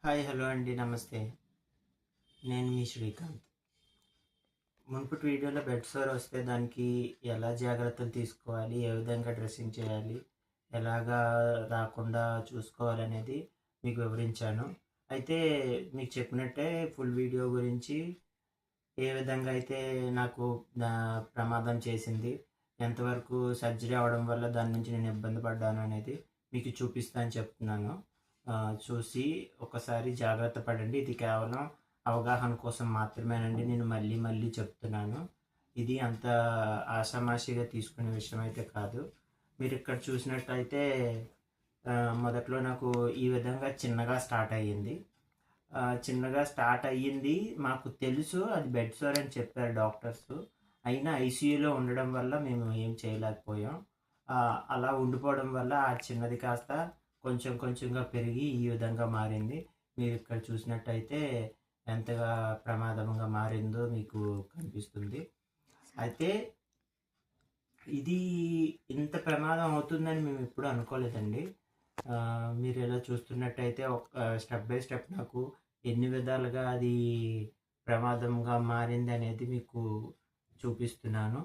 Hi hello అండి నమస్తే. నేను మీ శ్రీకాంత్. మునుపటి వీడియోలో బెడ్ సోర్ వస్తే దానికి ఎలా జాగ్రత్తలు తీసుకోవాలి, ఏ విధంగా డ్రెస్సింగ్ చేయాలి, ఎలాగా రాకుండా చూసుకోవాలనేది మీకు వివరించాను. అయితే మీకు చెప్పినట్టే ఫుల్ వీడియో గురించి ఏ విధంగా అయితే నాకు ప్రమాదం చేసింది, ఎంతవరకు సర్జరీ అవ్వడం వల్ల దాని నుంచి నేను ఇబ్బంది పడ్డాను అనేది మీకు చూపిస్తాను చెప్తున్నాను. చూసి ఒకసారి జాగ్రత్త పడండి. ఇది కేవలం అవగాహన కోసం మాత్రమేనండి. నేను మళ్ళీ మళ్ళీ చెప్తున్నాను. ఇది అంత ఆషామాషిగా తీసుకునే విషయం అయితే కాదు. మీరు ఇక్కడ చూసినట్టయితే మొదట్లో నాకు ఈ విధంగా చిన్నగా స్టార్ట్ అయ్యింది. చిన్నగా స్టార్ట్ అయ్యింది. మాకు తెలుసు అది బెడ్ సోర్ అని చెప్పారు డాక్టర్స్. అయినా ఐసీయూలో ఉండడం వల్ల మేము ఏం చేయలేకపోయాం. అలా ఉండిపోవడం వల్ల ఆ చిన్నది కాస్త కొంచెం కొంచెంగా పెరిగి ఈ విధంగా మారింది. మీరు ఇక్కడ చూసినట్టయితే ఎంతగా ప్రమాదంగా మారిందో మీకు కనిపిస్తుంది. అయితే ఇది ఇంత ప్రమాదం అవుతుందని మేము ఎప్పుడు అనుకోలేదండి. మీరు ఇలా చూస్తున్నట్టయితే ఒక స్టెప్ బై స్టెప్ నాకు ఎన్ని విధాలుగా అది ప్రమాదంగా మారింది అనేది మీకు చూపిస్తున్నాను.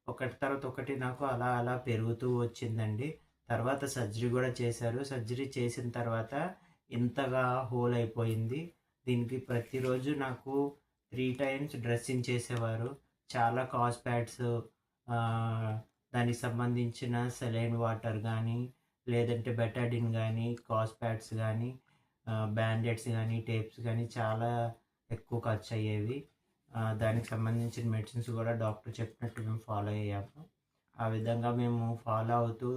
ఒకటి తర్వాత ఒకటి నాకు అలా అలా పెరుగుతూ వచ్చిందండి. తర్వాత సర్జరీ కూడా చేశారు. సర్జరీ చేసిన తర్వాత ఇంతగా హోల్ అయిపోయింది. దీనికి ప్రతిరోజు నాకు 3 టైమ్స్ డ్రెస్సింగ్ చేసేవారు. చాలా కాజ్ ప్యాడ్స్, దానికి సంబంధించిన సెలైన్ వాటర్ కానీ, లేదంటే బెటాడిన్ కానీ, కాజ్ ప్యాడ్స్ కానీ, బ్యాండెడ్స్ కానీ, టేప్స్ కానీ చాలా ఎక్కువ ఖర్చు అయ్యేవి. దానికి సంబంధించిన మెడిసిన్స్ కూడా డాక్టర్ చెప్పినట్టు మేము ఫాలో అయ్యాము. ఆ విధంగా మేము ఫాలో అవుతూ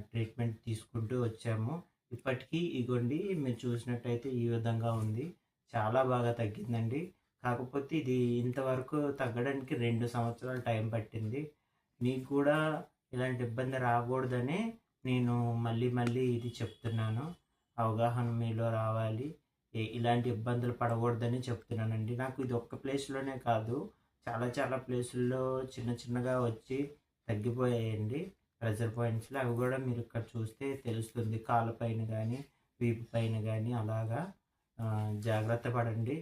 ట్రీట్మెంట్ తీసుకుంటూ వచ్చాము. ఇప్పటికీ ఇగోండి మీరు చూసినట్టయితే ఈ విధంగా ఉంది. చాలా బాగా తగ్గిందండి. కాకపోతే ఇది ఇంతవరకు తగ్గడానికి 2 సంవత్సరాలు టైం పట్టింది. మీకు కూడా ఇలాంటి ఇబ్బంది రాకూడదనే నేను మళ్ళీ మళ్ళీ ఇది చెప్తున్నాను. అవగాహన మీలో రావాలి, ఇలాంటి ఇబ్బందులు పడకూడదని చెప్తున్నానండి. నాకు ఇది ఒక్క ప్లేస్లోనే కాదు, చాలా చాలా ప్లేసుల్లో చిన్న చిన్నగా వచ్చి తగ్గిపోయాయండి ప్రెజర్ పాయింట్స్లో. అవి కూడా మీరు ఇక్కడ చూస్తే తెలుస్తుంది. కాళ్ళ పైన కానీ, వీపు పైన కానీ అలాగా. జాగ్రత్త పడండి.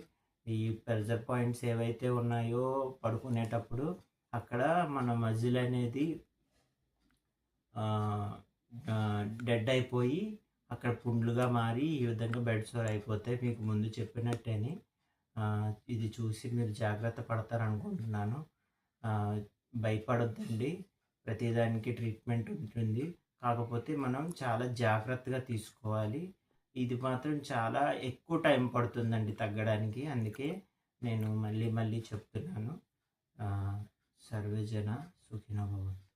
ఈ ప్రెజర్ పాయింట్స్ ఏవైతే ఉన్నాయో పడుకునేటప్పుడు అక్కడ మన మజిల్ అనేది డెడ్ అయిపోయి అక్కడ పుండ్లుగా మారి ఈ విధంగా బెడ్ సోర్ అయిపోతాయి. మీకు ముందు చెప్పినట్టేని ఇది చూసి మీరు జాగ్రత్త పడతారనుకుంటున్నాను. భయపడొద్దండి. ప్రతిదానికి ట్రీట్మెంట్ ఉంటుంది. కాకపోతే మనం చాలా జాగ్రత్తగా తీసుకోవాలి. ఇది మాత్రం చాలా ఎక్కువ టైం పడుతుందండి తగ్గడానికి. అందుకే నేను మళ్ళీ మళ్ళీ చెప్తున్నాను. సర్వే జన సుఖినో భవంతు.